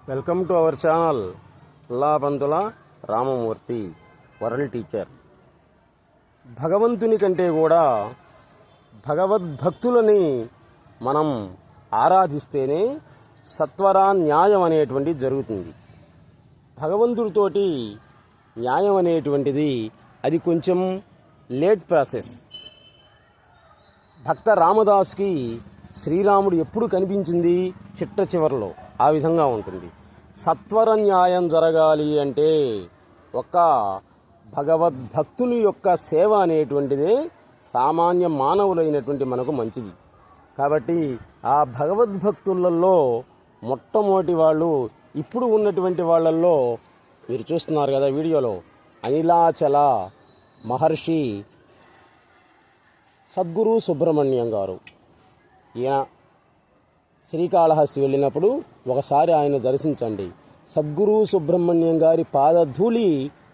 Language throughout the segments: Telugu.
Welcome to our channel Pantula Ramamurthy world teacher. భగవంతుని కంటే కూడా భగవద్భక్తులని మనం ఆరాధిస్తేనే సత్వర న్యాయం అనేటువంటిది జరుగుతుంది. భగవంతుడితోటి న్యాయం అనేటువంటిది అది కొంచెం లేట్ ప్రాసెస్. భక్త రామదాస్కి శ్రీరాముడు ఎప్పుడు కనిపించింది? చిట్ట చివరిలో. ఆ విధంగా ఉంటుంది. సత్వర న్యాయం జరగాలి అంటే ఒక భగవద్భక్తుని యొక్క సేవ అనేటువంటిదే సామాన్య మానవులైనటువంటి మనకు మంచిది. కాబట్టి ఆ భగవద్భక్తులలో మొట్టమొదటి వాళ్ళు ఇప్పుడు ఉన్నటువంటి వాళ్ళల్లో మీరు చూస్తున్నారు కదా వీడియోలో, అనిలాచల మహర్షి సద్గురు సుబ్రహ్మణ్యం గారు. ఈయన శ్రీకాళహస్తి వెళ్ళినప్పుడు ఒకసారి ఆయన దర్శించండి. సద్గురు సుబ్రహ్మణ్యం గారి పాదధూళి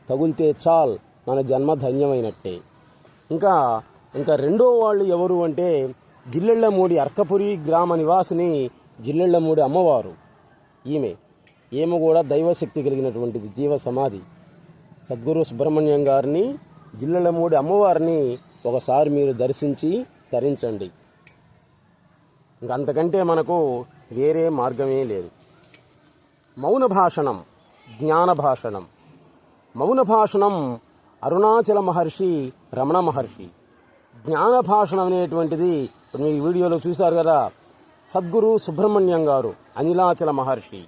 తగులితే చాల్ మన జన్మ ధన్యమైనట్టే. ఇంకా రెండో వాళ్ళు ఎవరు అంటే జిల్లెళ్లమూడి అర్కపురి గ్రామ నివాసిని జిల్లెళ్లమూడి అమ్మవారు. ఈమె కూడా దైవశక్తి కలిగినటువంటిది, జీవ సమాధి. సద్గురు సుబ్రహ్మణ్యం గారిని, జిల్లెళ్లమూడి అమ్మవారిని ఒకసారి మీరు దర్శించి తరించండి. ఇంకంతకంటే మనకు వేరే మార్గమే లేదు. మౌన భాషణం, జ్ఞాన భాషణం. మౌన భాషణం అరుణాచల మహర్షి, రమణ మహర్షి. జ్ఞాన భాషణం అనేటువంటిది మీ వీడియోలో చూశారు కదా, సద్గురు సుబ్రహ్మణ్యం గారు, అనిలాచల మహర్షి.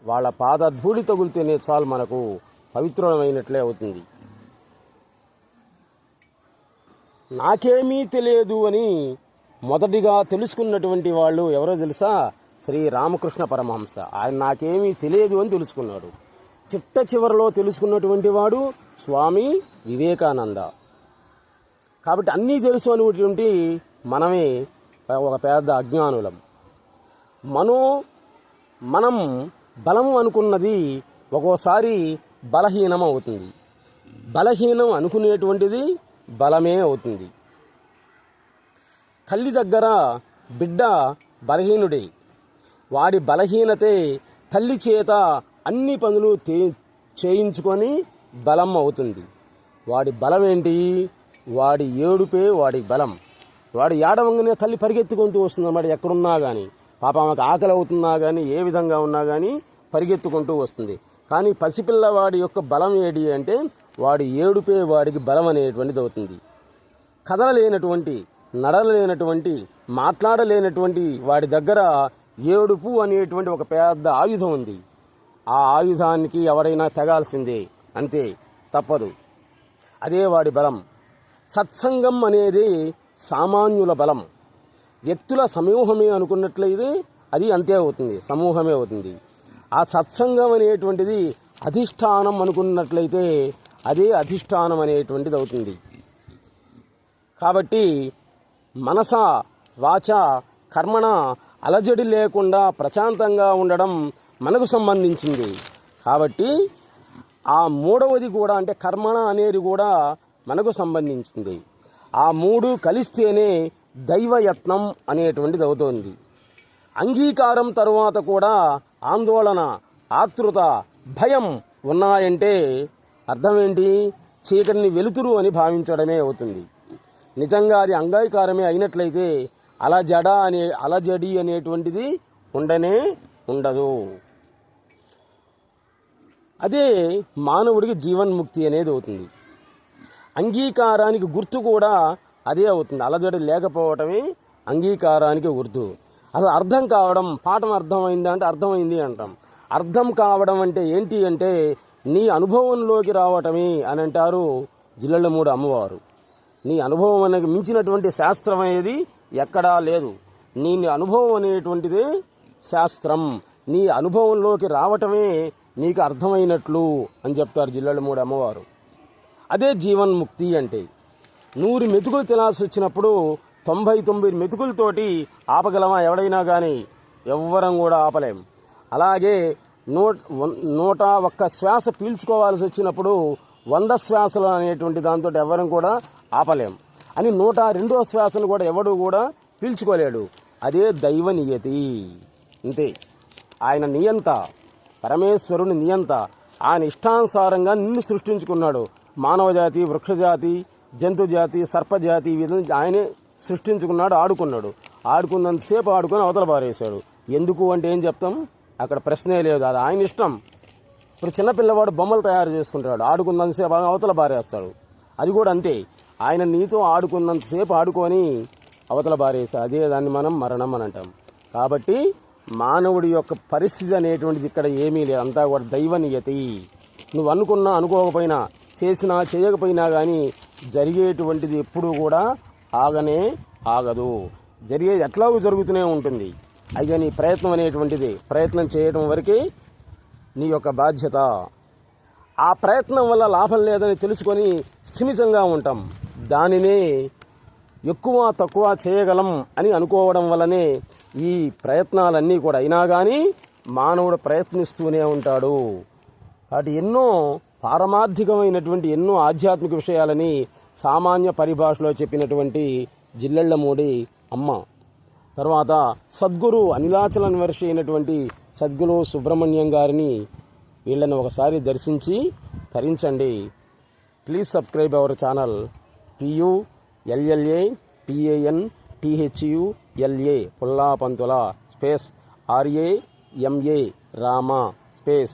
వాళ్ళ పాద ధూళి తగులితేనే చాలు మనకు పవిత్రమైనట్లే అవుతుంది. నాకేమీ తెలియదు అని మొదటిగా తెలుసుకున్నటువంటి వాళ్ళు ఎవరో తెలుసా? శ్రీ రామకృష్ణ పరమహంస. ఆయన నాకేమీ తెలియదు అని తెలుసుకున్నాడు. చిట్ట చివరిలో తెలుసుకున్నటువంటి వాడు స్వామి వివేకానంద. కాబట్టి అన్నీ తెలుసు అనేటువంటి మనమే ఒక పెద్ద అజ్ఞానులం. మనం బలము అనుకున్నది ఒక్కోసారి బలహీనం అవుతుంది. బలహీనం అనుకునేటువంటిది బలమే అవుతుంది. తల్లి దగ్గర బిడ్డ బలహీనుడే. వాడి బలహీనతే తల్లి చేత అన్ని పనులు చేయించుకొని బలం అవుతుంది. వాడి బలం ఏంటి? వాడి ఏడుపే వాడి బలం. వాడు ఏడవంగానే తల్లి పరిగెత్తుకుంటూ వస్తుంది అన్నమాట. ఎక్కడున్నా కానీ, పాప ఆమెకు ఆకలి అవుతున్నా కానీ, ఏ విధంగా ఉన్నా కానీ పరిగెత్తుకుంటూ వస్తుంది. కానీ పసిపిల్లవాడి యొక్క బలం ఏడి అంటే వాడి ఏడుపే వాడికి బలం అనేటువంటిది అవుతుంది. కదలలేనటువంటి, నడలేనటువంటి, మాట్లాడలేనటువంటి వాడి దగ్గర ఏడుపు అనేటువంటి ఒక పెద్ద ఆయుధం ఉంది. ఆ ఆయుధానికి ఎవరైనా తెగాల్సిందే, అంతే, తప్పదు. అదే వాడి బలం. సత్సంగం అనేది సామాన్యుల బలం. వ్యక్తుల సమూహమే అనుకున్నట్లయితే అది అంతే అవుతుంది, సమూహమే అవుతుంది. ఆ సత్సంగం అనేటువంటిది అధిష్టానం అనుకున్నట్లయితే అదే అధిష్టానం అనేటువంటిది అవుతుంది. కాబట్టి మనస వాచ కర్మణ అలజడి లేకుండా ప్రశాంతంగా ఉండడం మనకు సంబంధించింది. కాబట్టి ఆ మూడవది కూడా అంటే కర్మణ అనేది కూడా మనకు సంబంధించింది. ఆ మూడు కలిస్తేనే దైవయత్నం అనేటువంటిది అవుతుంది. అంగీకారం తరువాత కూడా ఆందోళన, ఆతృత, భయం ఉన్నాయంటే అర్థం ఏంటి? చీకటిని వెలుతురు అని భావించడమే అవుతుంది. నిజంగా అది అంగీకారమే అయినట్లయితే అలజడి అనేటువంటిది ఉండనే ఉండదు. అదే మానవుడికి జీవన్ముక్తి అనేది అవుతుంది. అంగీకారానికి గుర్తు కూడా అదే అవుతుంది. అలజడి లేకపోవటమే అంగీకారానికి గుర్తు. అసలు అర్థం కావడం, పాఠం అర్థమైందా అంటే అర్థమైంది అంటాం. అర్థం కావడం అంటే ఏంటి అంటే నీ అనుభవంలోకి రావటమే అని అంటారు జిల్లెళ్లమూడి అమ్మవారు. నీ అనుభవం అనేది మించినటువంటి శాస్త్రం అనేది ఎక్కడా లేదు. నీ అనుభవం అనేటువంటిదే శాస్త్రం. నీ అనుభవంలోకి రావటమే నీకు అర్థమైనట్లు అని చెప్తారు జిల్లెళ్లమూడి అమ్మవారు. అదే జీవన్ముక్తి అంటే. 100 మెతుకులు తినాల్సి వచ్చినప్పుడు 99 మెతుకులతోటి ఆపగలమా ఎవడైనా కానీ? ఎవ్వరం కూడా ఆపలేం. అలాగే 101 శ్వాస పీల్చుకోవాల్సి వచ్చినప్పుడు 100 శ్వాసలు అనేటువంటి దాంతో ఎవరం కూడా ఆపలేం. అని 102వ శ్వాసను కూడా ఎవడు కూడా పీల్చుకోలేడు. అదే దైవ నియతి. అంతే, ఆయన నియంత. పరమేశ్వరుని నియంత. ఆయన ఇష్టానుసారంగా నిన్ను సృష్టించుకున్నాడు. మానవజాతి, వృక్షజాతి, జంతుజాతి, సర్పజాతి ఈ విధంగా ఆయనే సృష్టించుకున్నాడు, ఆడుకున్నాడు. ఆడుకున్నంతసేపు ఆడుకొని అవతల పారేశాడు. ఎందుకు అంటే ఏం చెప్తాం? అక్కడ ప్రశ్నే లేదు, అది ఆయన ఇష్టం. ఇప్పుడు చిన్నపిల్లవాడు బొమ్మలు తయారు చేసుకుంటాడు, ఆడుకున్నంతసేపు అవతల పారేస్తాడు. అది కూడా అంతే, ఆయన నీతో ఆడుకున్నంతసేపు ఆడుకొని అవతల పారేస్తాడు. అదే దాన్ని మనం మరణం అని అంటాం. కాబట్టి మానవుడి యొక్క పరిస్థితి అనేటువంటిది ఇక్కడ ఏమీ లేదు, అంతా కూడా దైవనియతి. నువ్వు అనుకున్నా అనుకోకపోయినా, చేసినా చేయకపోయినా కానీ జరిగేటువంటిది ఎప్పుడూ కూడా ఆగనే ఆగదు. జరిగేది ఎట్లాగూ జరుగుతూనే ఉంటుంది. అయితే నీ ప్రయత్నం అనేటువంటిది, ప్రయత్నం చేయడం వరకే నీ యొక్క బాధ్యత. ఆ ప్రయత్నం వల్ల లాభం లేదని తెలుసుకొని స్థిమితంగా ఉంటాం. దానినే ఎక్కువ తక్కువ చేయగలం అని అనుకోవడం వల్లనే ఈ ప్రయత్నాలన్నీ కూడా అయినా కానీ మానవుడు ప్రయత్నిస్తూనే ఉంటాడు. వాటి ఎన్నో పారమార్థికమైనటువంటి ఎన్నో ఆధ్యాత్మిక విషయాలని సామాన్య పరిభాషలో చెప్పినటువంటి జిల్లెళ్లమూడి అమ్మ, తర్వాత సద్గురు అనిలాచల నివర్షి అయినటువంటి సద్గురు సుబ్రహ్మణ్యం గారిని, వీళ్ళని ఒకసారి దర్శించి తరించండి. Please subscribe our channel PULLAPANTHULA Pullapanthula space RAMA Rama space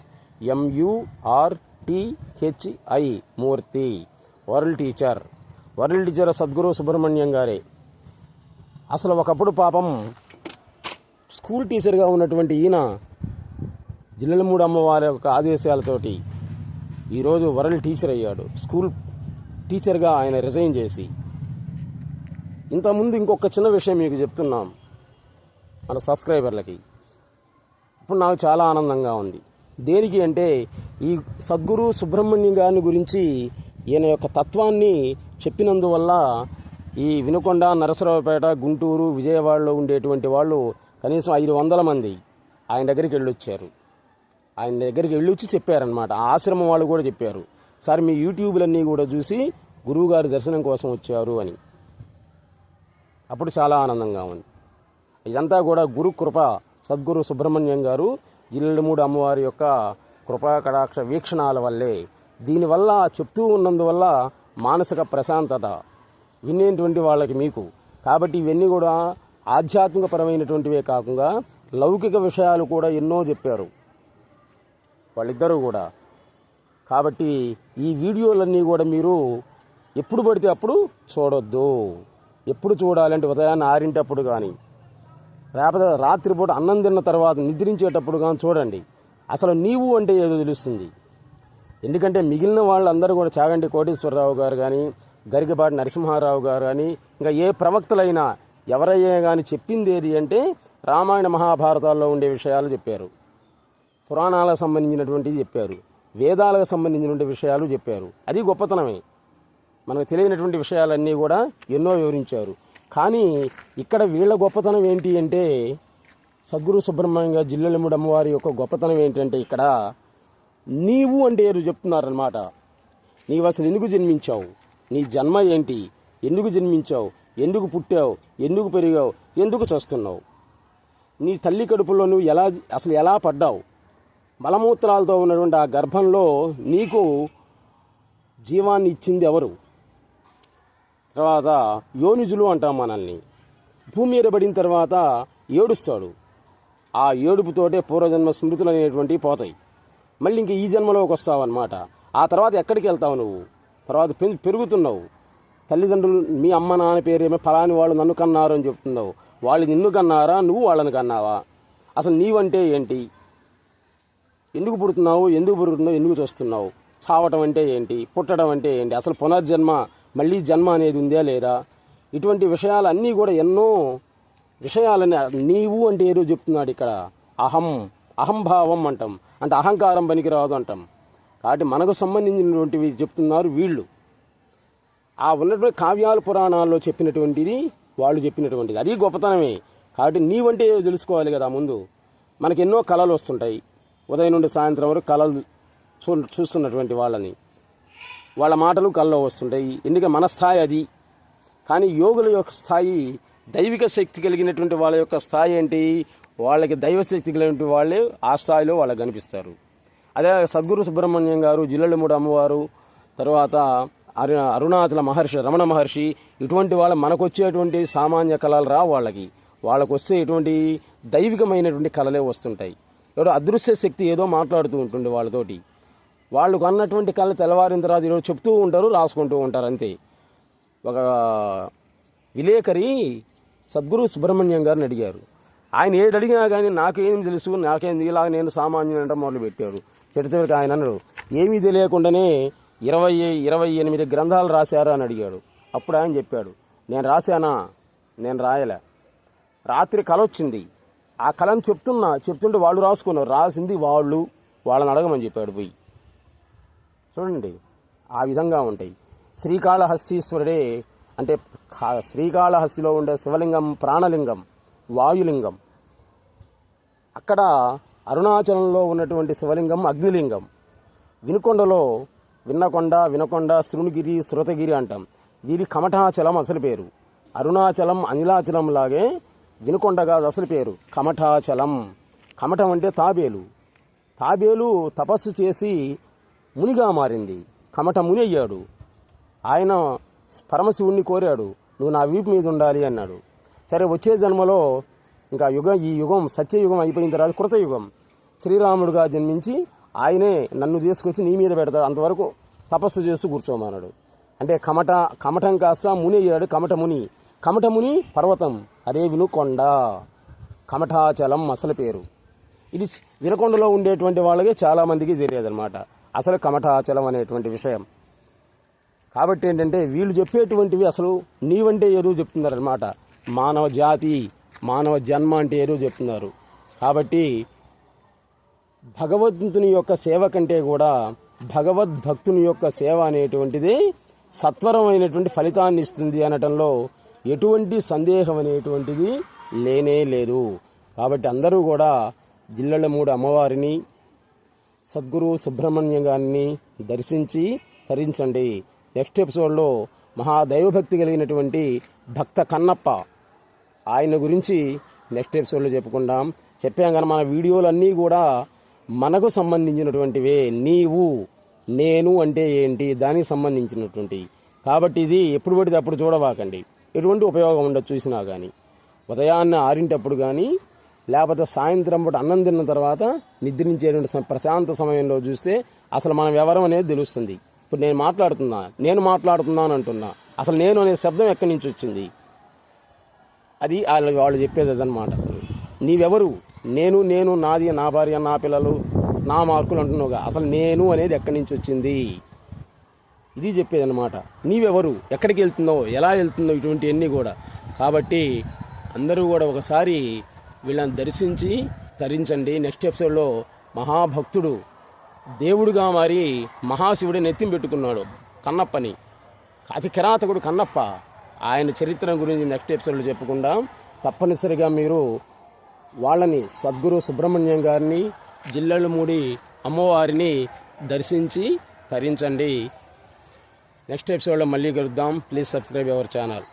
MURTHI Murthy. World teacher Sadguru Subrahmanyam గారే. అసలు ఒకప్పుడు పాపం స్కూల్ టీచర్గా ఉన్నటువంటి ఈయన జిల్లెలమూడి అమ్మవారి యొక్క ఆదేశాలతోటి ఈరోజు వరల్డ్ టీచర్ అయ్యాడు. స్కూల్ టీచర్గా ఆయన రిజైన్ చేసి. ఇంతకుముందు ఇంకొక చిన్న విషయం మీకు చెప్తున్నాం మన సబ్స్క్రైబర్లకి. ఇప్పుడు నాకు చాలా ఆనందంగా ఉంది. దేనికి అంటే ఈ సద్గురు సుబ్రహ్మణ్యం గారిని గురించి ఈయన యొక్క తత్వాన్ని చెప్పినందువల్ల ఈ వినుకొండ, నరసరావుపేట, గుంటూరు, విజయవాడలో ఉండేటువంటి వాళ్ళు కనీసం 500 మంది ఆయన దగ్గరికి వెళ్ళొచ్చారు. ఆయన దగ్గరికి వెళ్ళొచ్చి చెప్పారనమాట. ఆశ్రమం వాళ్ళు కూడా చెప్పారు, సార్ మీ యూట్యూబ్లన్నీ కూడా చూసి గురువుగారి దర్శనం కోసం వచ్చారు అని. అప్పుడు చాలా ఆనందంగా ఉంది. ఇదంతా కూడా గురు కృప. సద్గురు సుబ్రహ్మణ్యం గారు జిల్లెలమూడి అమ్మవారి యొక్క కృపా కటాక్ష వీక్షణాల వల్లే. దీనివల్ల చెప్తూ ఉన్నందువల్ల మానసిక ప్రశాంతత వినేటువంటి వాళ్ళకి మీకు. కాబట్టి ఇవన్నీ కూడా ఆధ్యాత్మికపరమైనటువంటివే కాకుండా లౌకిక విషయాలు కూడా ఎన్నో చెప్పారు వాళ్ళిద్దరూ కూడా. కాబట్టి ఈ వీడియోలన్నీ కూడా మీరు ఎప్పుడు పడితే అప్పుడు చూడొద్దు. ఎప్పుడు చూడాలంటే ఉదయాన్నే 6 కానీ, లేకపోతే రాత్రిపూట అన్నం తిన్న తర్వాత నిద్రించేటప్పుడు కానీ చూడండి. అసలు నీవు అంటే ఏదో తెలుస్తుంది. ఎందుకంటే మిగిలిన వాళ్ళందరూ కూడా చాగంటి కోటేశ్వరరావు గారు కానీ, గరికపాటి నరసింహారావు గారు కానీ, ఇంకా ఏ ప్రవక్తలైనా ఎవరయ్యా కానీ చెప్పింది ఏది అంటే రామాయణ మహాభారతాల్లో ఉండే విషయాలు చెప్పారు, పురాణాలకు సంబంధించినటువంటిది చెప్పారు, వేదాలకు సంబంధించినటువంటి విషయాలు చెప్పారు. అది గొప్పతనమే. మనకు తెలియనటువంటి విషయాలన్నీ కూడా ఎన్నో వివరించారు. కానీ ఇక్కడ వీళ్ళ గొప్పతనం ఏంటి అంటే, సద్గురు సుబ్రహ్మణ్య జిల్లెలమూడి అమ్మవారి యొక్క గొప్పతనం ఏంటంటే ఇక్కడ నీవు అంటే ఏదో చెప్తున్నారనమాట. నీవు అసలు ఎందుకు జన్మించావు, నీ జన్మ ఏంటి, ఎందుకు జన్మించావు, ఎందుకు పుట్టావు, ఎందుకు పెరిగావు, ఎందుకు చస్తున్నావు, నీ తల్లి కడుపులో నువ్వు అసలు ఎలా పడ్డావు, మలమూత్రాలతో ఉన్నటువంటి ఆ గర్భంలో నీకు జీవాన్ని ఇచ్చింది ఎవరు, తర్వాత యోనిజులు అంటాం మనల్ని. భూమి మీద పడిన తర్వాత ఏడుస్తాడు. ఆ ఏడుపుతోటే పూర్వజన్మ స్మృతులు అనేటువంటివి పోతాయి. మళ్ళీ ఇంక ఈ జన్మలోకి వస్తావు అన్నమాట. ఆ తర్వాత ఎక్కడికి వెళ్తావు నువ్వు? తర్వాత పెరుగుతున్నావు. తల్లిదండ్రులు మీ అమ్మ నాన్న పేరేమో ఫలాని వాళ్ళు నన్ను కన్నారు అని చెప్తున్నావు. వాళ్ళు నిన్ను కన్నారా, నువ్వు వాళ్ళని కన్నావా? అసలు నీవంటే ఏంటి, ఎందుకు పుడుతున్నావు, ఎందుకు చూస్తున్నావు, చావటం అంటే ఏంటి, పుట్టడం అంటే ఏంటి, అసలు పునర్జన్మ మళ్ళీ జన్మ అనేది ఉందా లేదా, ఇటువంటి విషయాలన్నీ కూడా ఎన్నో విషయాలని నీవు అంటే ఏదో చెప్తున్నాడు ఇక్కడ. అహంభావం అంటాం, అంటే అహంకారం పనికిరాదు అంటాం. కాబట్టి మనకు సంబంధించినటువంటివి చెప్తున్నారు వీళ్ళు. ఆ ఉన్నటువంటి కావ్యాల పురాణాల్లో చెప్పినటువంటిది వాళ్ళు చెప్పినటువంటిది, అది గొప్పతనమే. కాబట్టి నీవంటే ఏదో తెలుసుకోవాలి కదా. ముందు మనకి ఎన్నో కళలు వస్తుంటాయి, ఉదయం నుండి సాయంత్రం వరకు కళలు చూస్తున్నటువంటి వాళ్ళని, వాళ్ళ మాటలు కళ్ళలో వస్తుంటాయి. ఎందుకంటే మన స్థాయి అది. కానీ యోగుల యొక్క స్థాయి, దైవిక శక్తి కలిగినటువంటి వాళ్ళ యొక్క స్థాయి ఏంటి, వాళ్ళకి దైవశక్తి కలిగిన వాళ్ళే ఆ స్థాయిలో వాళ్ళకి కనిపిస్తారు. అదే సద్గురు సుబ్రహ్మణ్యం గారు, జిల్లెళ్ళమూడి అమ్మవారు, తర్వాత అరుణాచల మహర్షి, రమణ మహర్షి, ఇటువంటి వాళ్ళ మనకు వచ్చేటువంటి సామాన్య కళలు రా వాళ్ళకు వస్తే ఇటువంటి దైవికమైనటువంటి కళలే వస్తుంటాయి. ఎవరో అదృశ్య శక్తి ఏదో మాట్లాడుతూ ఉంటుంది వాళ్ళతోటి. వాళ్ళకు అన్నటువంటి కళ తెల్లవారిన తర్వాత ఈరోజు చెప్తూ ఉంటారు, రాసుకుంటూ ఉంటారు అంతే. ఒక విలేకరి సద్గురు సుబ్రహ్మణ్యం గారిని అడిగారు. ఆయన ఏది అడిగినా కానీ నాకేం తెలుసు, నాకేం ఇలాగ నేను సామాన్యుడు అంటే మొదలుపెట్టాడు. చివరికి ఆయన అన్నాడు, ఏమీ తెలియకుండానే 28 గ్రంథాలు రాశారా అని అడిగాడు. అప్పుడు ఆయన చెప్పాడు, నేను రాశానా? నేను రాయలే. రాత్రి కల వచ్చింది, ఆ కళను చెప్తుంటే వాళ్ళు రాసుకున్నారు. రాసింది వాళ్ళని అడగమని చెప్పాడు పోయి. చూడండి, ఆ విధంగా ఉంటాయి. శ్రీకాళహస్తీశ్వరుడే అంటే శ్రీకాళహస్తిలో ఉండే శివలింగం ప్రాణలింగం, వాయులింగం. అక్కడ అరుణాచలంలో ఉన్నటువంటి శివలింగం అగ్నిలింగం. వినకొండ శృంగిరి శృతగిరి అంటాం. దీని కమఠాచలం అసలు పేరు. అరుణాచలం అనిలాచలం లాగే వినకొండ కాదు అసలు పేరు, కమఠాచలం. కమఠం అంటే తాబేలు తపస్సు చేసి మునిగా మారింది, కమఠ ముని అయ్యాడు. ఆయన పరమశివుణ్ణి కోరాడు, నువ్వు నా వీపు మీద ఉండాలి అన్నాడు. సరే, వచ్చే జన్మలో ఇంకా ఈ యుగం సత్యయుగం అయిపోయిన తర్వాత కృతయుగం, శ్రీరాముడుగా జన్మించి ఆయనే నన్ను తీసుకొచ్చి నీ మీద పెడతాడు, అంతవరకు తపస్సు చేస్తూ కూర్చోమన్నాడు. అంటే కమఠం కాస్త ముని అయ్యాడు, కమఠ ముని పర్వతం, అదే వినుకొండ, కమఠాచలం అసలు పేరు. ఇది వినకొండలో ఉండేటువంటి వాళ్ళకే చాలామందికి తెలియదన్నమాట అసలు కమఠాచలం అనేటువంటి విషయం. కాబట్టి ఏంటంటే వీళ్ళు చెప్పేటువంటివి అసలు నీవంటే ఏదో చెప్తున్నారనమాట. మానవ జాతి, మానవ జన్మ అంటే ఏదో చెప్తున్నారు. కాబట్టి భగవంతుని యొక్క సేవ కంటే కూడా భగవద్భక్తుని యొక్క సేవ అనేటువంటిది సత్వరమైనటువంటి ఫలితాన్ని ఇస్తుంది అనటంలో ఎటువంటి సందేహం అనేటువంటిది లేనే లేదు. కాబట్టి అందరూ కూడా జిల్లెళ్ళమూడి అమ్మవారిని, సద్గురు సుబ్రహ్మణ్యం గారిని దర్శించి తరించండి. నెక్స్ట్ ఎపిసోడ్లో మహాదైవభక్తి కలిగినటువంటి భక్త కన్నప్ప, ఆయన గురించి నెక్స్ట్ ఎపిసోడ్లో చెప్పుకుందాం. చెప్పాం కానీ మన వీడియోలన్నీ కూడా మనకు సంబంధించినటువంటివే. నీవు నేను అంటే ఏంటి, దానికి సంబంధించినటువంటి. కాబట్టి ఇది ఎప్పుడు పడితే అప్పుడు చూడవాకండి, ఎటువంటి ఉపయోగం ఉండదు చూసినా కానీ. ఉదయాన్నే 6 కానీ లేకపోతే సాయంత్రం పూట అన్నం తిన్న తర్వాత నిద్రించేటువంటి ప్రశాంత సమయంలో చూస్తే అసలు మనం ఎవరం అనేది తెలుస్తుంది. ఇప్పుడు నేను మాట్లాడుతున్నాను అంటున్నా, అసలు నేను అనే శబ్దం ఎక్కడి నుంచి వచ్చింది, అది వాళ్ళు చెప్పేది అదనమాట. అసలు నీవెవరు, నేను నాది, నా భార్య, నా పిల్లలు, నా మార్కులు అంటున్నావుగా, అసలు నేను అనేది ఎక్కడి నుంచి వచ్చింది, ఇది చెప్పేది అనమాట. నీవెవరు, ఎక్కడికి వెళ్తుందో, ఎలా వెళ్తుందో, ఇటువంటివన్నీ కూడా. కాబట్టి అందరూ కూడా ఒకసారి వీళ్ళని దర్శించి తరించండి. నెక్స్ట్ ఎపిసోడ్లో మహాభక్తుడు, దేవుడుగా మారి మహాశివుడి నెత్తిని పెట్టుకున్నాడు కన్నప్పని, అతి కిరాతకుడు కన్నప్ప. ఆయన చరిత్ర గురించి నెక్స్ట్ ఎపిసోడ్లో చెప్పుకుందాం. తప్పనిసరిగా మీరు వాళ్ళని, సద్గురు సుబ్రహ్మణ్యం గారిని, జిల్లెళ్ళమూడి అమ్మవారిని దర్శించి తరించండి. నెక్స్ట్ ఎపిసోడ్లో మళ్ళీ కలుద్దాం. Please subscribe our channel.